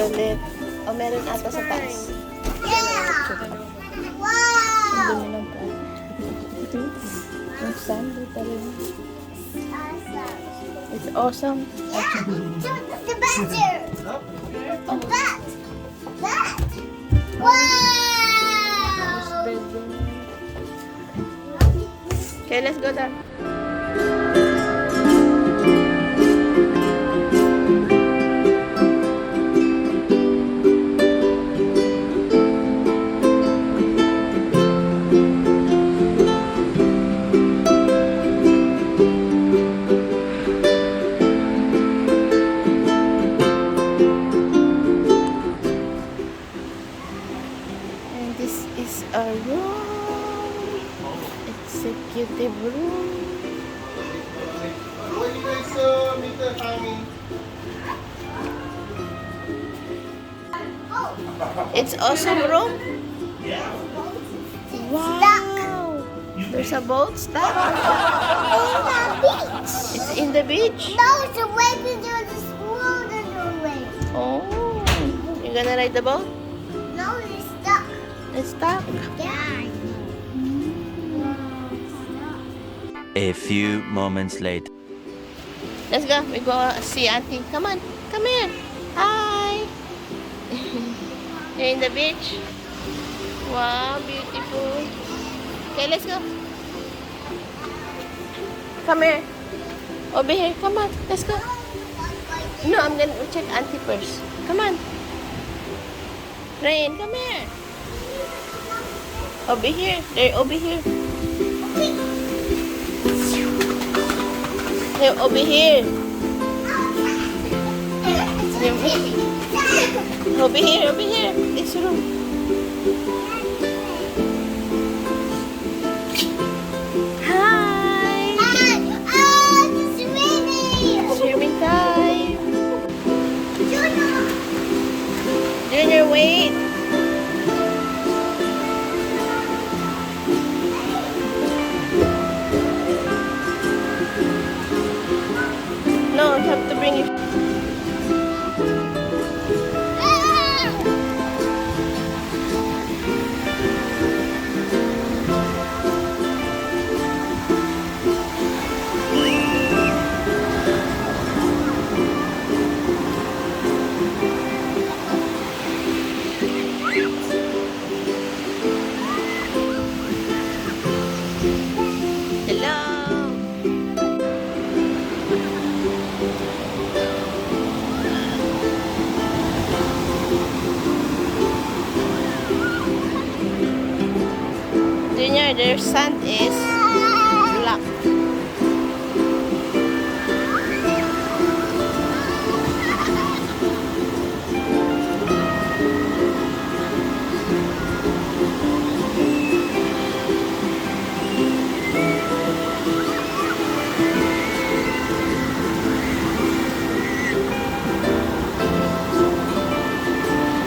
Kulit. O, meron ata sa taas. Wow! Ang dumi ng taas. Yung sand talaga. It's awesome. The better. The bat. Bat. Wow! Okay, let's go down. This is a room, executive room. When you guys meet the family? It's awesome room. Wow, there's a boat stuck. It's in the beach. No, it's away because the school is away. Oh, you're gonna ride the boat? No, it's stuck. It's stuck. Yeah. A few moments later. Let's go. We go see Auntie. Come on. Come here. Hi. You're in the beach. Wow, beautiful. Okay, let's go. Come here. Over here. Come on. Let's go. No, I'm gonna check Auntie first. Come on. Rain, come here. Over here. They're over here. They're over here. Over here, over here. This room. Hi. It's raining. Swimming time. Junior, wait. No, you have to bring it. Hello. Junior, their sand is black.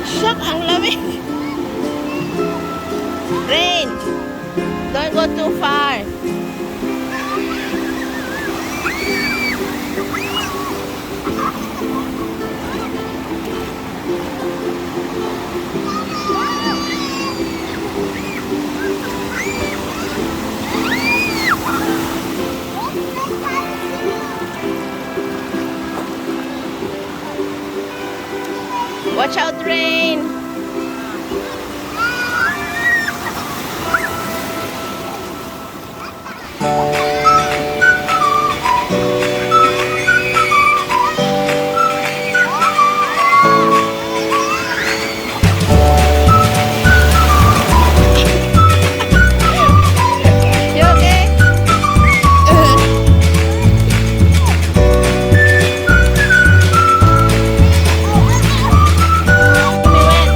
Shock, ang lamig. Rain, don't go too far. Watch out, Rain. You okay? We went.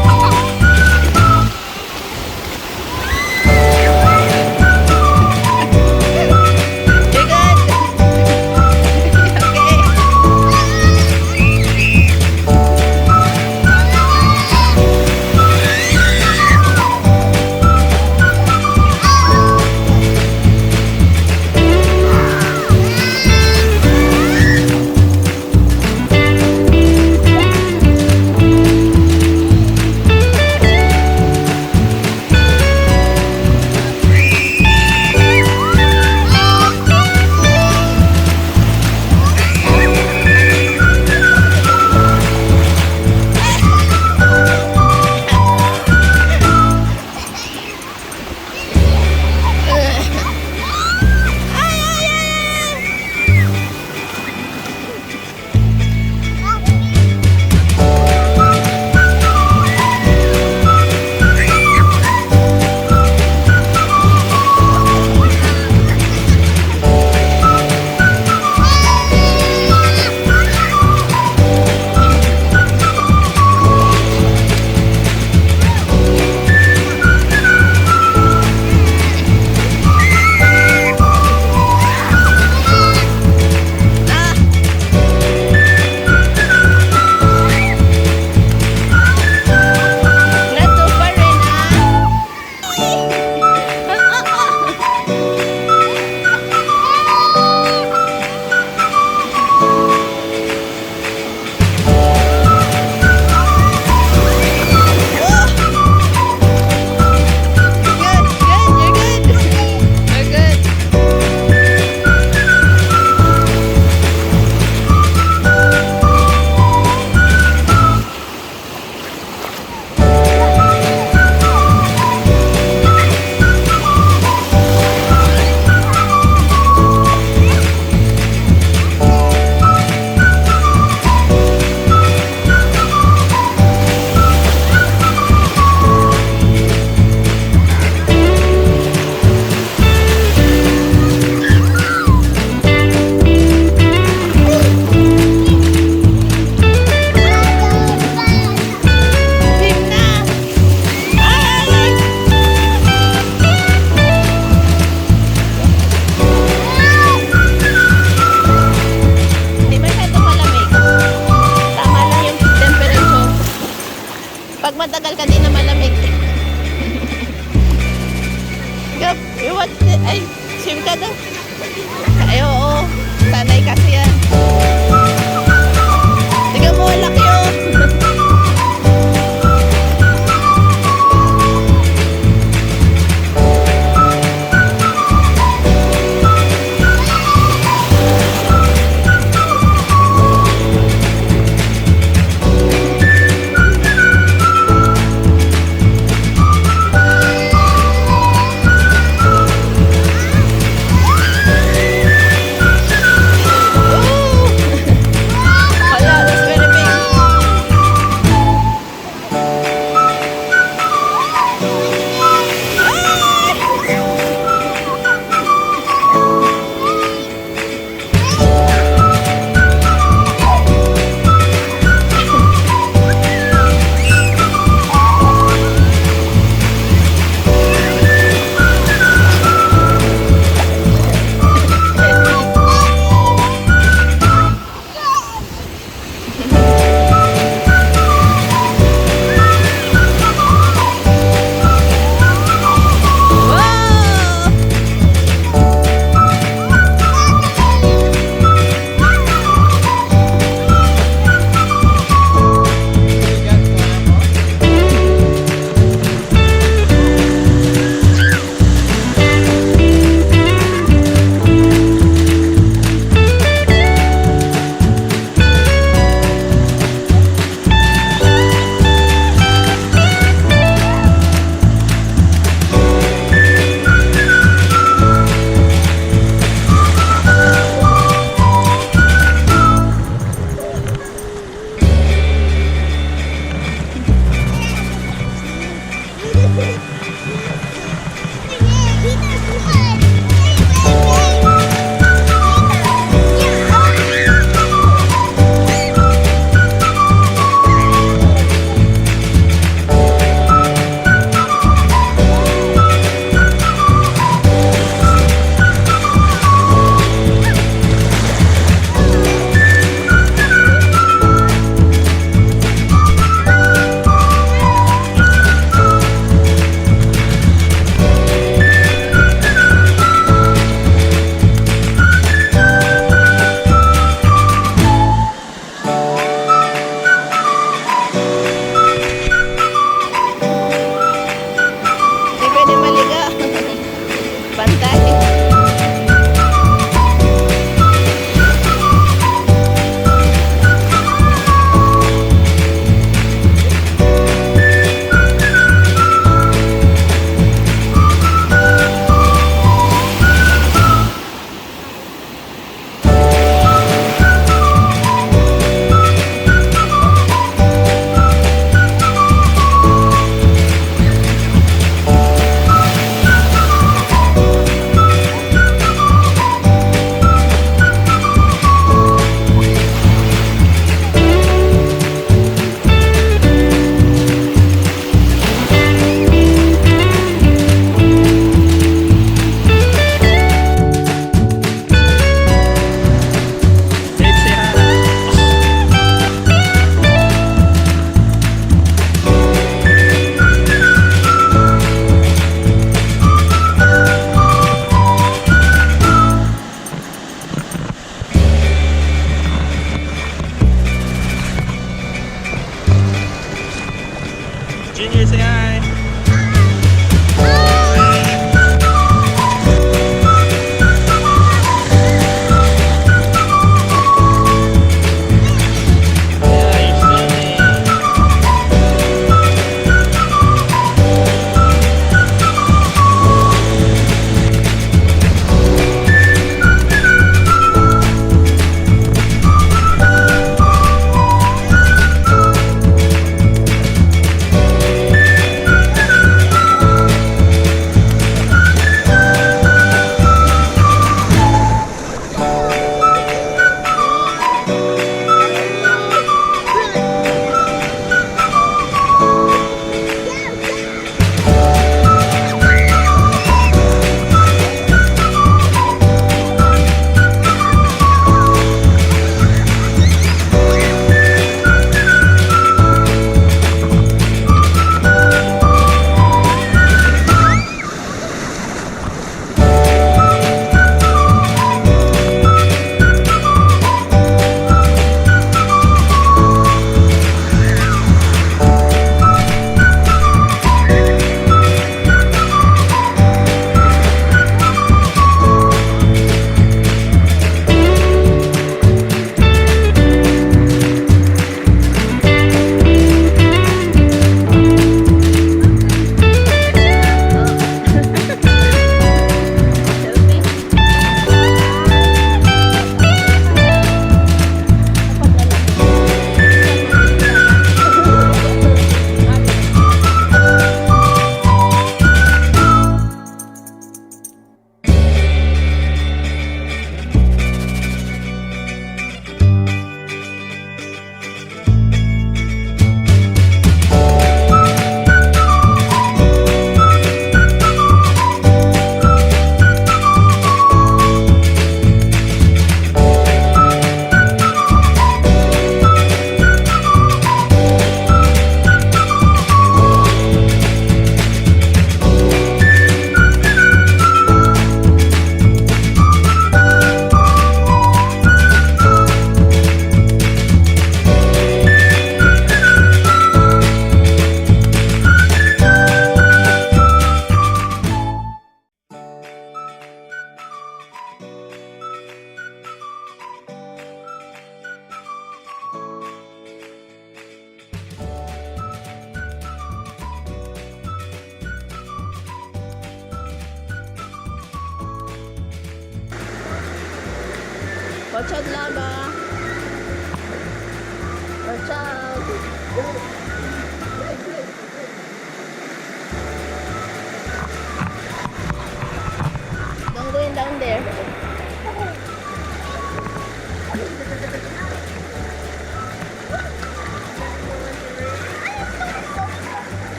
Right here, say hi. Yeah, you're swimming. Watch out, lava. Watch out. Don't go in down there.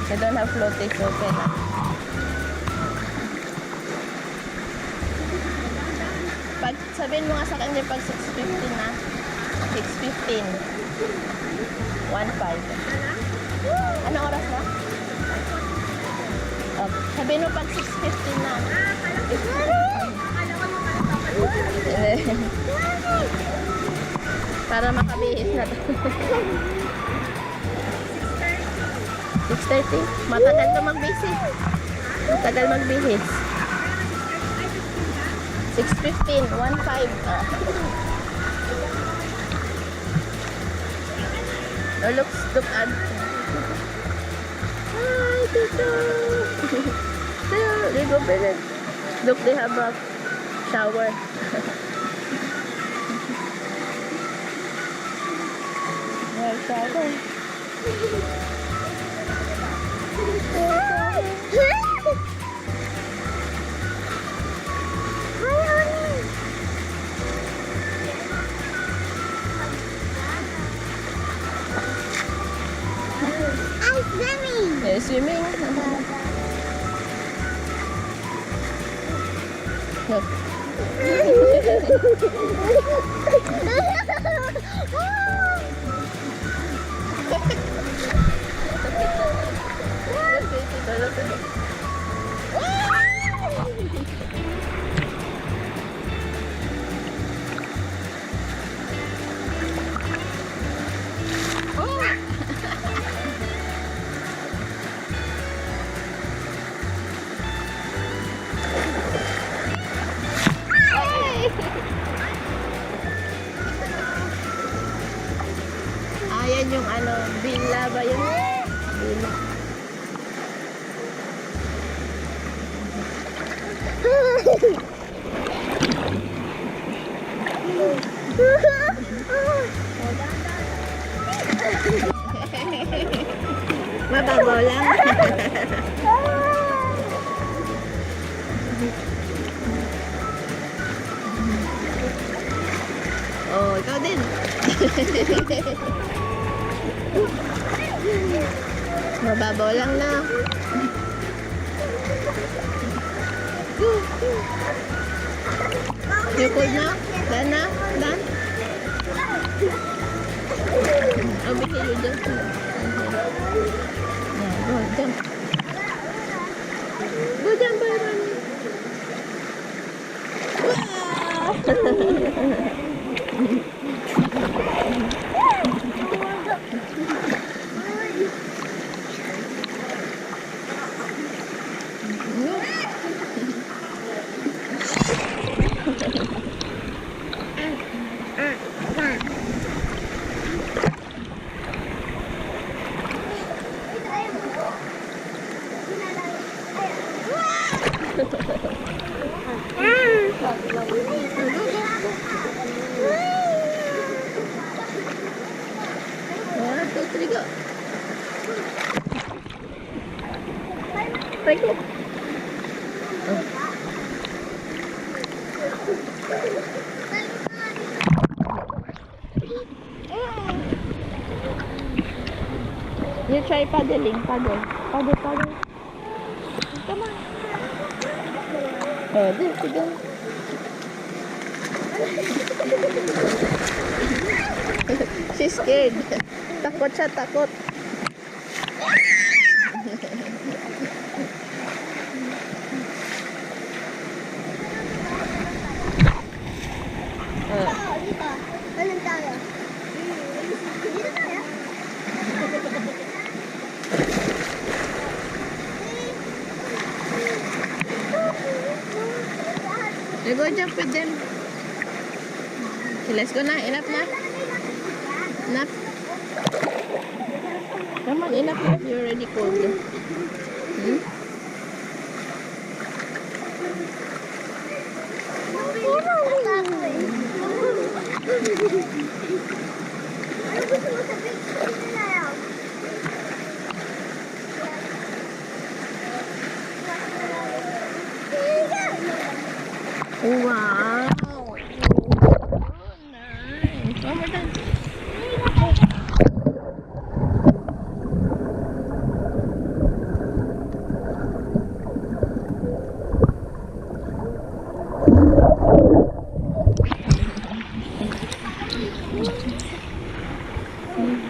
They don't have floaties open. Pag sabihin mo nga sa kanya pag 6:15 na. 6:15. 1:5. Anong oras na? Sabihin mo pag 6:15 na. Para makabihis na to. 6:30? Matagal to magbihis. Matagal magbihis. 6:15, 1:5. Oh, look at. Hi, Tito. There, they go Bennett. Look, they have a shower. Shower. I'm swimming. Swimming. Look. Ayan yung ano, villa ba yun? Villa. Mababaw lang. Oh, ikaw din. Mababaw lang na. You cold na? Done na? Done? I'll be here, you just. Yeah, go, jump. Go jump, Byron. One, two, three, go. Right, go. You try paddling, paddle. Paddle, paddle. Come on. Oh, there you go. She's scared. Takot siya, takot. Dito. Ganun tayo. Dito tayo. You go jump with them. Okay, let's go na. Enough na. Enough. Come on, enough na. You're already cold. Hmm? Wow. Nice. One more time.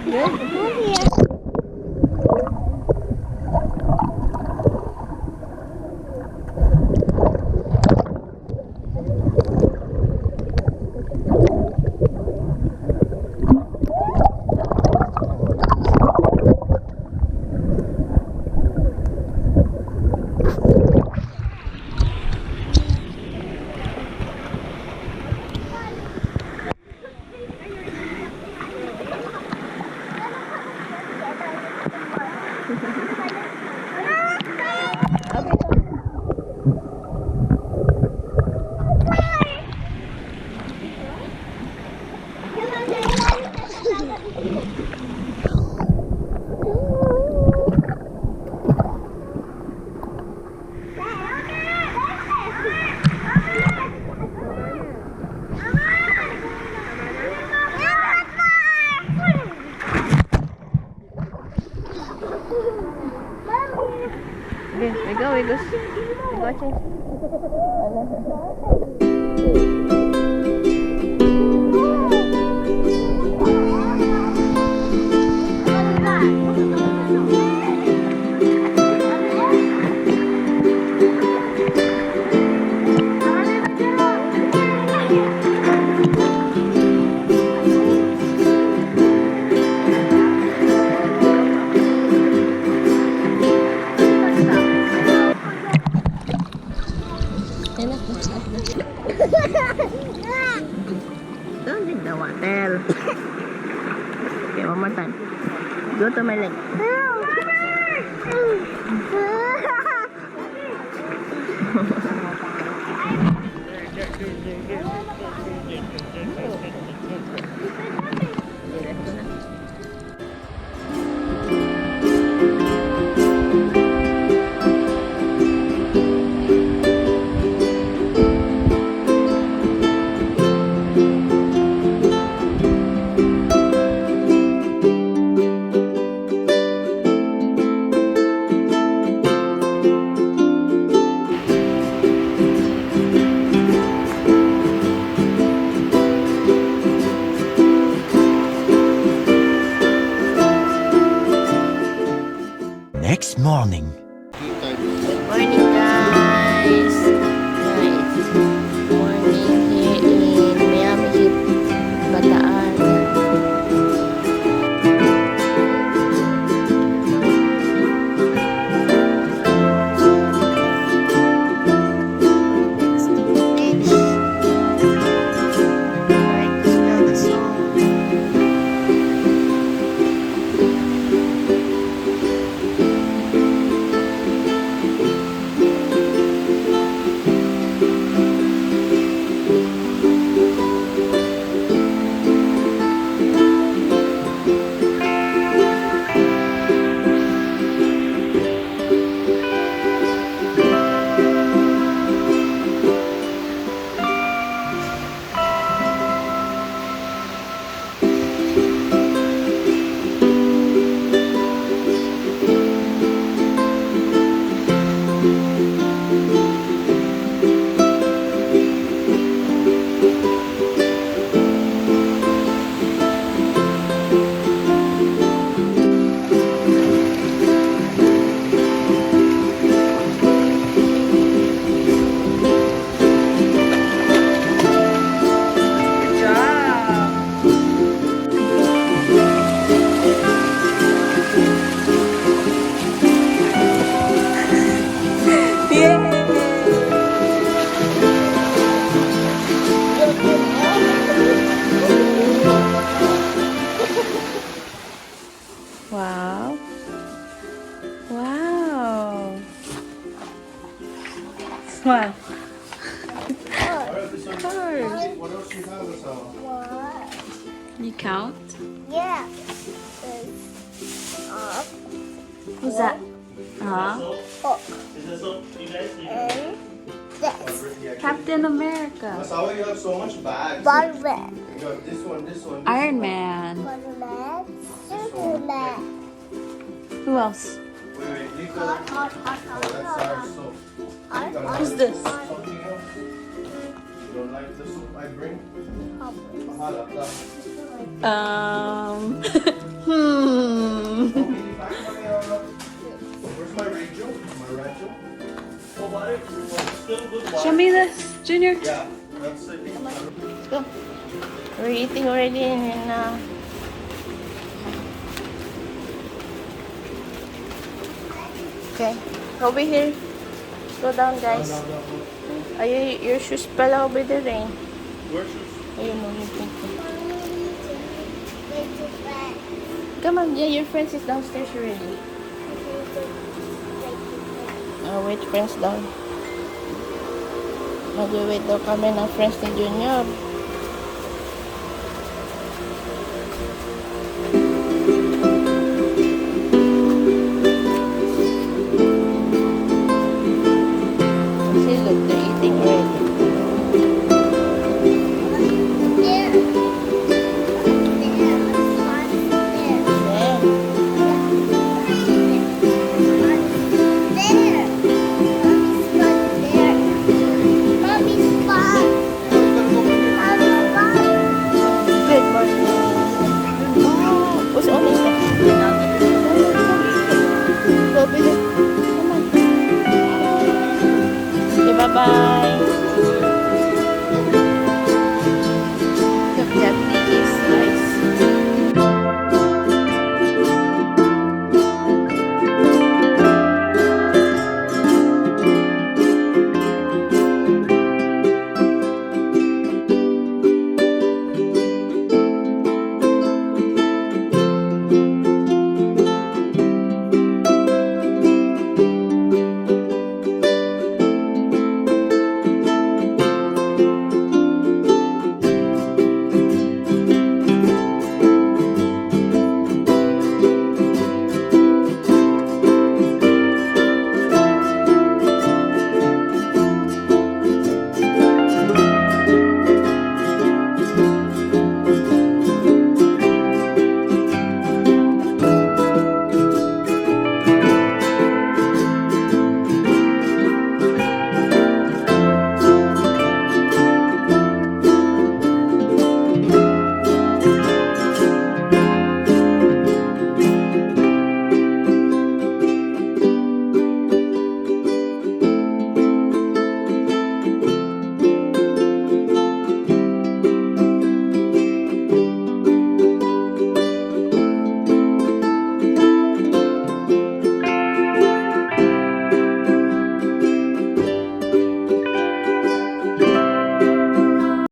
Good. Okay, we go. We go change. Don't drink the water. Okay, one more time. Go to my leg. Next morning. Morning, guys. Guys, morning here in Miami Heat, Bataan. Wow. Wow. Smile. Cars. What else you have us all? What? You count? Yeah. Who's that? Huh? Hook. Is this all you guys need? And this. Captain America. I saw you have so much bags. Barbie. You got this one, this one. This Iron one. Man. Superman. Superman. Who else? Wait, leave the. Hot, hot, hot, Oh, that's hot, our hot. soap. Hot, You got hot, Who's this? something else? You don't like the soap I bring? hot. Mahala ka. Hmm. Oh, hindi pa kami where's my radio? My radio? Oh, what if still good Show me this, Junior. Yeah, that's it. Let's go. We're eating already and okay. Over here. Go down, guys. Ay, your shoes pala over there, eh. Where's yours? Ayun, no, yung pink. Come on, yeah, your friends is downstairs already. Wait, friends down. Mag-wait daw kami ng friends ni Junior.